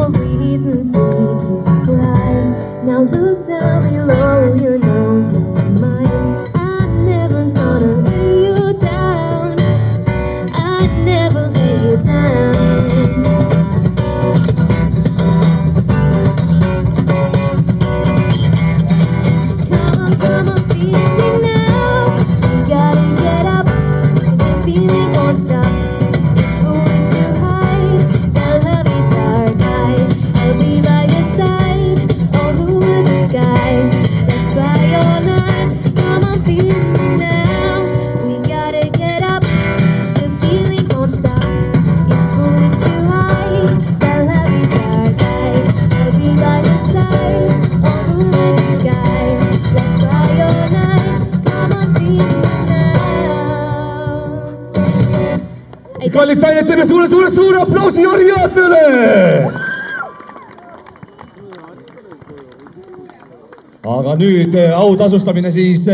no reasons we just climb. Now look down below, you know you're mine. I'm never gonna lay you down. I'd never lay you down. Come on, feel me now. You gotta get up. The feeling won't stop. It's foolish to hide. That love is our guide. I'll be by your side, all over the sky. Let's fly all night. Come on, feel me now. We gotta get up. The feeling won't stop. It's foolish to hide. That love is our guide. I'll be by your side, all over the sky. Let's fly all night. Come on, feel me now. Kvalifitseerida suure aplausi Jüri-Jaatule! Aga nüüd autasustamine siis